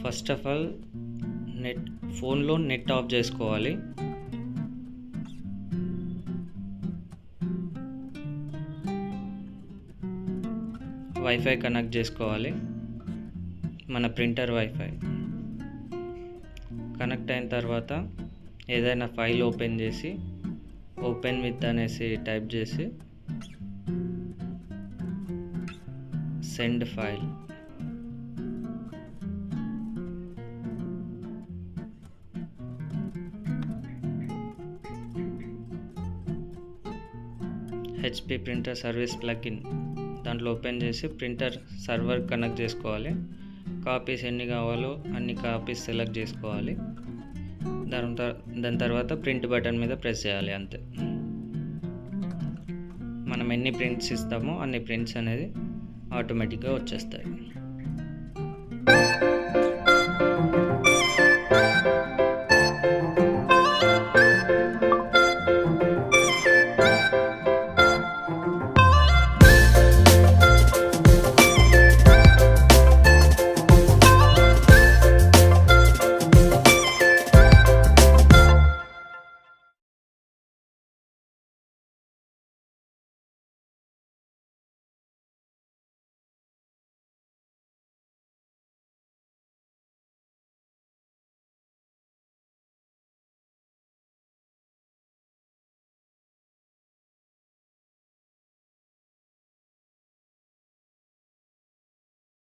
First of all ఫోన్లో net of చేసుకోవాలి. Wifi connect చేసుకోవాలి. మన ప్రింటర్ వైఫై కనెక్ట్ అయిన తర్వాత ఏదైనా ఫైల్ ఓపెన్ చేసి ఓపెన్ విత్ అనేసి టైప్ చేసి send file. HP printer service plugin దాంట్లో ఓపెన్ చేసి ప్రింటర్ సర్వర్ కనెక్ట్ చేసుకోవాలి. కాపీస్ ఎన్ని కావాలో అన్ని కాపీస్ సెలెక్ట్ చేసుకోవాలి. దాని తర్వాత ప్రింట్ బటన్ మీద ప్రెస్ చేయాలి, అంతే. మనం ఎన్ని ప్రింట్స్ ఇస్తామో అన్ని ప్రింట్స్ అనేది ఆటోమేటిక్గా వచ్చేస్తాయి.